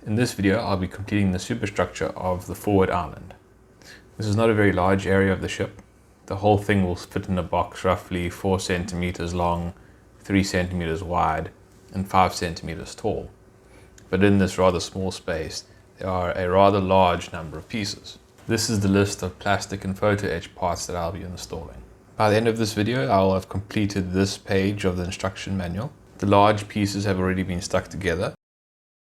In this video, I'll be completing the superstructure of the forward island. This is not a very large area of the ship. The whole thing will fit in a box roughly 4 centimeters long, 3 centimeters wide, and 5 centimeters tall. But in this rather small space, there are a rather large number of pieces. This is the list of plastic and photo etch parts that I'll be installing. By the end of this video, I'll have completed this page of the instruction manual. The large pieces have already been stuck together.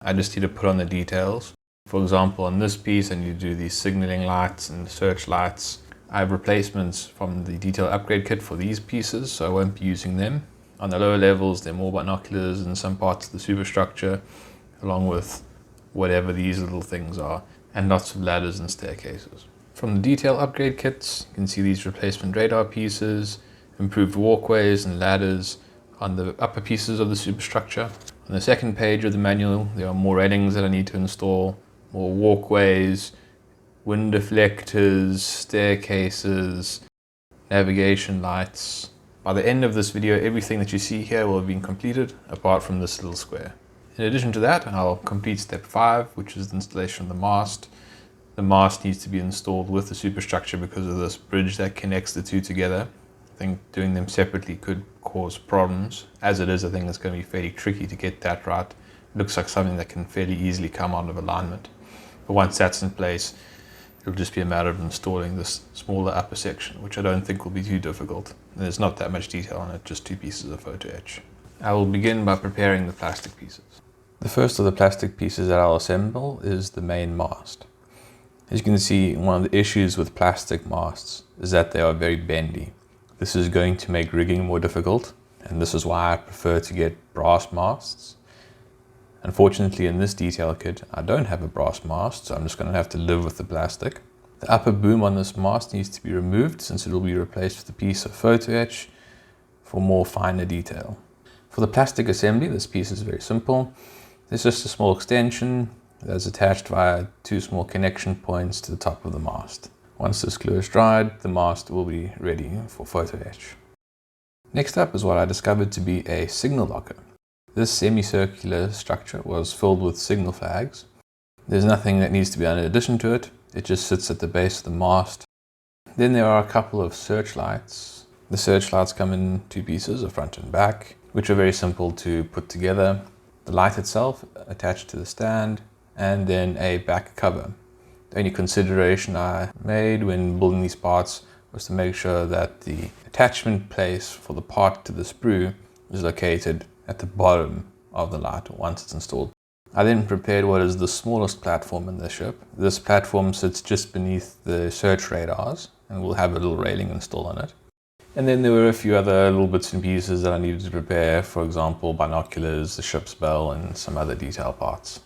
I just need to put on the details. For example, on this piece I need to do these signaling lights and search lights. I have replacements from the detail upgrade kit for these pieces, so I won't be using them. On the lower levels there are more binoculars and some parts of the superstructure, along with whatever these little things are, and lots of ladders and staircases. From the detail upgrade kits you can see these replacement radar pieces, improved walkways and ladders on the upper pieces of the superstructure. On the second page of the manual, there are more railings that I need to install, more walkways, wind deflectors, staircases, navigation lights. By the end of this video, everything that you see here will have been completed, apart from this little square. In addition to that, I'll complete step 5, which is the installation of the mast. The mast needs to be installed with the superstructure because of this bridge that connects the two together. I think doing them separately could cause problems. As it is, I think it's going to be fairly tricky to get that right. It looks like something that can fairly easily come out of alignment. But once that's in place, it'll just be a matter of installing this smaller upper section, which I don't think will be too difficult. And there's not that much detail on it, just 2 pieces of photo etch. I will begin by preparing the plastic pieces. The first of the plastic pieces that I'll assemble is the main mast. As you can see, one of the issues with plastic masts is that they are very bendy. This is going to make rigging more difficult, and this is why I prefer to get brass masts. Unfortunately, in this detail kit, I don't have a brass mast, so I'm just going to have to live with the plastic. The upper boom on this mast needs to be removed since it will be replaced with a piece of photo etch for more finer detail. For the plastic assembly, this piece is very simple. There's just a small extension that's attached via 2 small connection points to the top of the mast. Once this glue is dried, the mast will be ready for photo etch. Next up is what I discovered to be a signal locker. This semicircular structure was filled with signal flags. There's nothing that needs to be done in addition to it. It just sits at the base of the mast. Then there are a couple of searchlights. The searchlights come in 2 pieces, a front and back, which are very simple to put together. The light itself attached to the stand, and then a back cover. The only consideration I made when building these parts was to make sure that the attachment place for the part to the sprue is located at the bottom of the light once it's installed. I then prepared what is the smallest platform in the ship. This platform sits just beneath the search radars and will have a little railing installed on it. And then there were a few other little bits and pieces that I needed to prepare, for example binoculars, the ship's bell, and some other detail parts.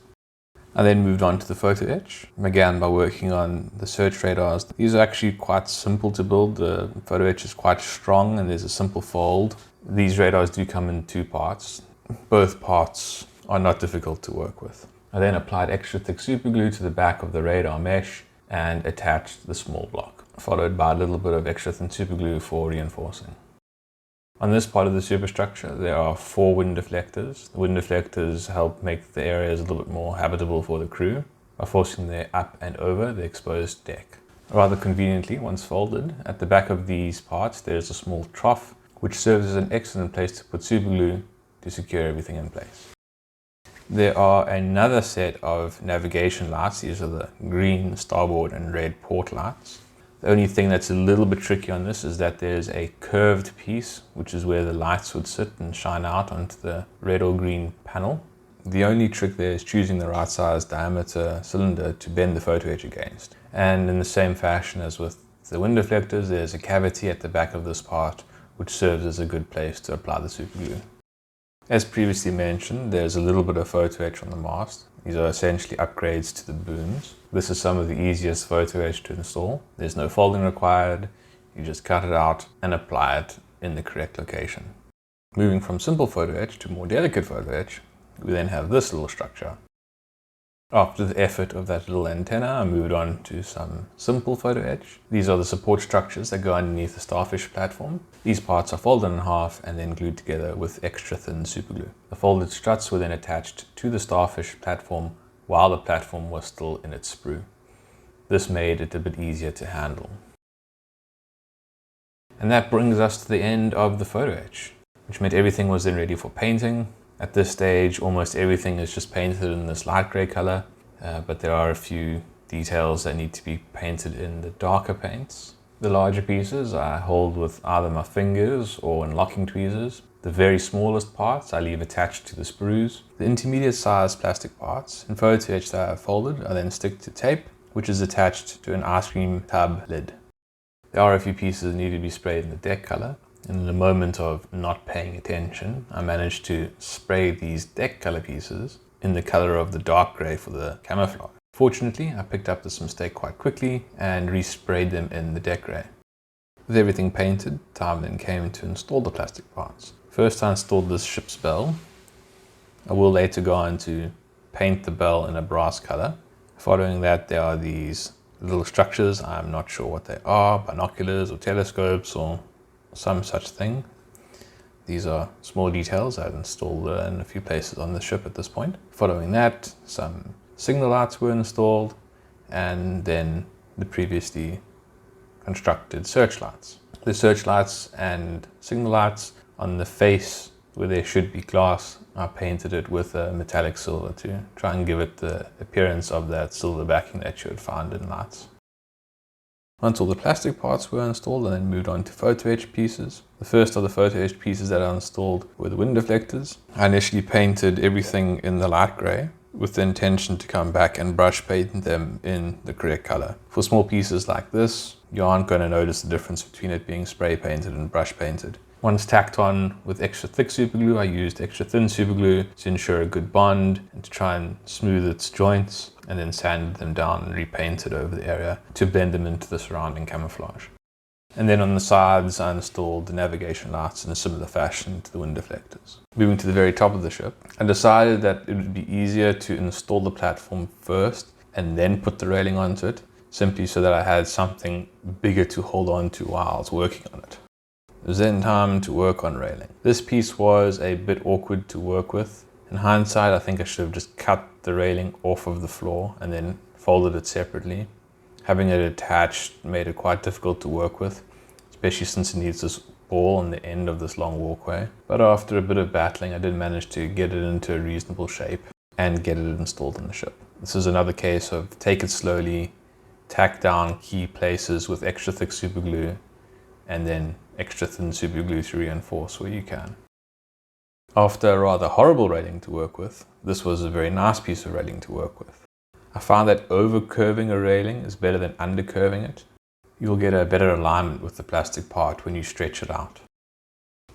I then moved on to the photo etch. I began by working on the search radars. These are actually quite simple to build. The photo etch is quite strong and there's a simple fold. These radars do come in 2 parts. Both parts are not difficult to work with. I then applied extra thick super glue to the back of the radar mesh and attached the small block, followed by a little bit of extra thin super glue for reinforcing. On this part of the superstructure, there are 4 wind deflectors. The wind deflectors help make the areas a little bit more habitable for the crew by forcing them up and over the exposed deck. Rather conveniently, once folded, at the back of these parts there's a small trough which serves as an excellent place to put super glue to secure everything in place. There are another set of navigation lights. These are the green starboard and red port lights. The only thing that's a little bit tricky on this is that there's a curved piece, which is where the lights would sit and shine out onto the red or green panel. The only trick there is choosing the right size diameter cylinder to bend the photo etch against. And in the same fashion as with the wind deflectors, there's a cavity at the back of this part, which serves as a good place to apply the super glue. As previously mentioned, there's a little bit of photo etch on the mast. These are essentially upgrades to the booms. This is some of the easiest photo etch to install. There's no folding required. You just cut it out and apply it in the correct location. Moving from simple photo etch to more delicate photo etch, we then have this little structure. After the effort of that little antenna, I moved on to some simple photo etch. These are the support structures that go underneath the starfish platform. These parts are folded in half and then glued together with extra thin super glue. The folded struts were then attached to the starfish platform while the platform was still in its sprue. This made it a bit easier to handle. And that brings us to the end of the photo etch, which meant everything was then ready for painting. At this stage, almost everything is just painted in this light grey color, but there are a few details that need to be painted in the darker paints. The larger pieces I hold with either my fingers or in locking tweezers. The very smallest parts I leave attached to the sprues. The intermediate sized plastic parts in photo etch that I have folded I then stick to tape, which is attached to an ice cream tub lid. There are a few pieces that need to be sprayed in the deck color, and in a moment of not paying attention, I managed to spray these deck color pieces in the color of the dark grey for the camouflage. Fortunately, I picked up this mistake quite quickly and resprayed them in the deck grey. With everything painted, time then came to install the plastic parts. First I installed this ship's bell. I will later go on to paint the bell in a brass color. Following that, there are these little structures. I'm not sure what they are, binoculars or telescopes or some such thing. These are small details I've installed in a few places on the ship at this point. Following that, some signal lights were installed, and then the previously constructed searchlights. The searchlights and signal lights on the face where there should be glass, I painted it with a metallic silver to try and give it the appearance of that silver backing that you would find in lights. Once all the plastic parts were installed, I then moved on to photo etch pieces. The first of the photo etch pieces that I installed were the wind deflectors. I initially painted everything in the light grey with the intention to come back and brush paint them in the correct color. For small pieces like this, you aren't going to notice the difference between it being spray painted and brush painted. Once tacked on with extra thick super glue, I used extra thin super glue to ensure a good bond and to try and smooth its joints, and then sanded them down and repainted over the area to blend them into the surrounding camouflage. And then on the sides, I installed the navigation lights in a similar fashion to the wind deflectors. Moving to the very top of the ship, I decided that it would be easier to install the platform first and then put the railing onto it, simply so that I had something bigger to hold on to while I was working on it. It was then time to work on railing. This piece was a bit awkward to work with. In hindsight, I think I should have just cut the railing off of the floor and then folded it separately. Having it attached made it quite difficult to work with, especially since it needs this ball on the end of this long walkway. But after a bit of battling, I did manage to get it into a reasonable shape and get it installed on the ship. This is another case of take it slowly, tack down key places with extra thick super glue, and then extra thin super glue to reinforce where you can. After a rather horrible railing to work with, this was a very nice piece of railing to work with. I found that over-curving a railing is better than under-curving it. You'll get a better alignment with the plastic part when you stretch it out.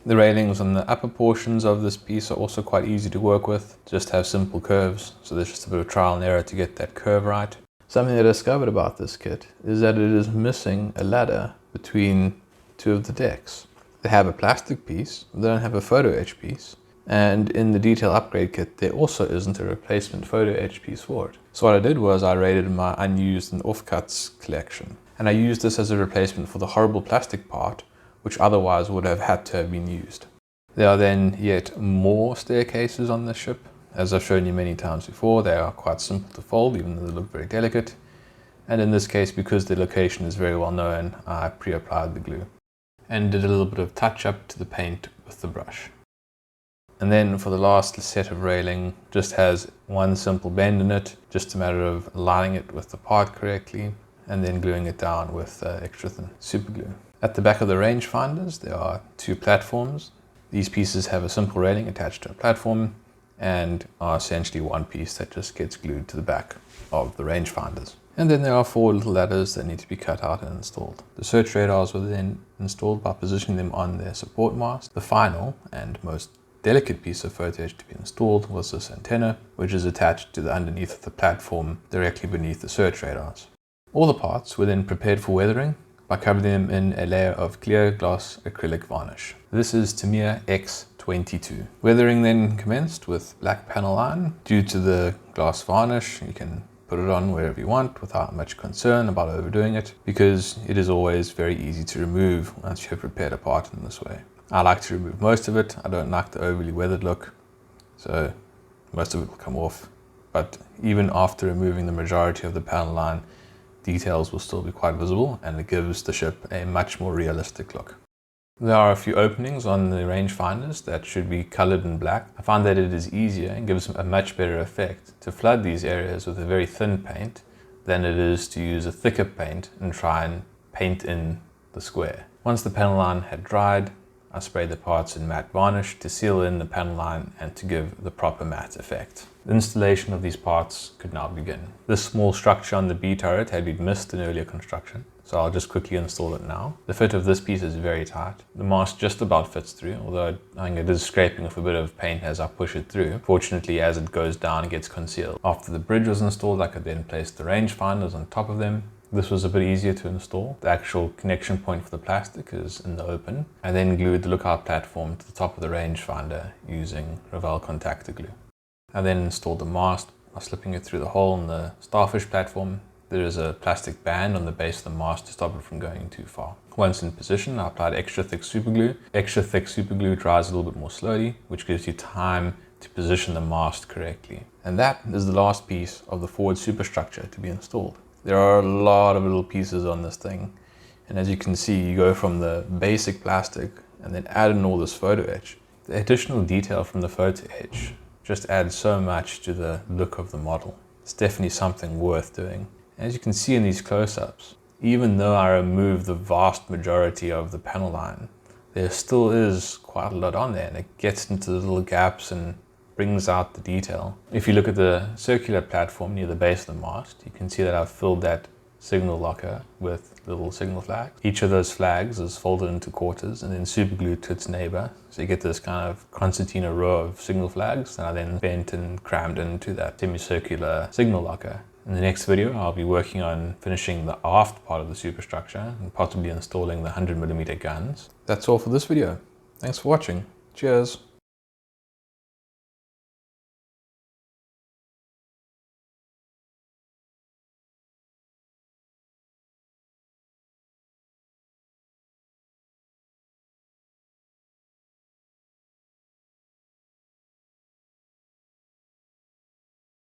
The railings on the upper portions of this piece are also quite easy to work with, just have simple curves, so there's just a bit of trial and error to get that curve right. Something that I discovered about this kit is that it is missing a ladder between two of the decks. They have a plastic piece, they don't have a photo etch piece, and in the detail upgrade kit there also isn't a replacement photo etch piece for it. So what I did was I raided my unused and offcuts collection, and I used this as a replacement for the horrible plastic part which otherwise would have had to have been used. There are then yet more staircases on the ship. As I've shown you many times before, they are quite simple to fold even though they look very delicate, and in this case, because the location is very well known, I pre-applied the glue and did a little bit of touch up to the paint with the brush. And then for the last set of railing, just has one simple bend in it, just a matter of aligning it with the part correctly and then gluing it down with extra thin super glue. At the back of the rangefinders there are two platforms. These pieces have a simple railing attached to a platform and are essentially one piece that just gets glued to the back of the rangefinders. And then there are four little ladders that need to be cut out and installed. The search radars were then installed by positioning them on their support mast. The final and most delicate piece of photo etch to be installed was this antenna, which is attached to the underneath of the platform directly beneath the search radars. All the parts were then prepared for weathering by covering them in a layer of clear gloss acrylic varnish. This is Tamiya X22. Weathering then commenced with black panel iron. Due to the glass varnish, you can put it on wherever you want without much concern about overdoing it, because it is always very easy to remove once you have prepared a part in this way. I like to remove most of it. I don't like the overly weathered look, so most of it will come off. but even after removing the majority of the panel line, details will still be quite visible, and it gives the ship a much more realistic look. There are a few openings on the rangefinders that should be colored in black. I find that it is easier and gives a much better effect to flood these areas with a very thin paint than it is to use a thicker paint and try and paint in the square. Once the panel line had dried, I sprayed the parts in matte varnish to seal in the panel line and to give the proper matte effect. The installation of these parts could now begin. This small structure on the B turret had been missed in earlier construction, so I'll just quickly install it now. The fit of this piece is very tight. The mast just about fits through, although I think it is scraping off a bit of paint as I push it through. Fortunately, as it goes down, it gets concealed. After the bridge was installed, I could then place the rangefinders on top of them. This was a bit easier to install. The actual connection point for the plastic is in the open. I then glued the lookout platform to the top of the rangefinder using Revell contactor glue. I then installed the mast by slipping it through the hole in the starfish platform. There is a plastic band on the base of the mast to stop it from going too far. Once in position, I applied extra thick super glue. Extra thick super glue dries a little bit more slowly, which gives you time to position the mast correctly. And that is the last piece of the forward superstructure to be installed. There are a lot of little pieces on this thing, and as you can see, you go from the basic plastic and then add in all this Photo-etch. The additional detail from the Photo-etch just adds so much to the look of the model. It's definitely something worth doing. As you can see in these close-ups, even though I removed the vast majority of the panel line, there still is quite a lot on there, and it gets into the little gaps and brings out the detail. If you look at the circular platform near the base of the mast, you can see that I've filled that signal locker with little signal flags. Each of those flags is folded into quarters and then super glued to its neighbor. So you get this kind of concertina row of signal flags that I then bent and crammed into that semicircular signal locker. In the next video, I'll be working on finishing the aft part of the superstructure and possibly installing the 100mm guns. That's all for this video. Thanks for watching. Cheers.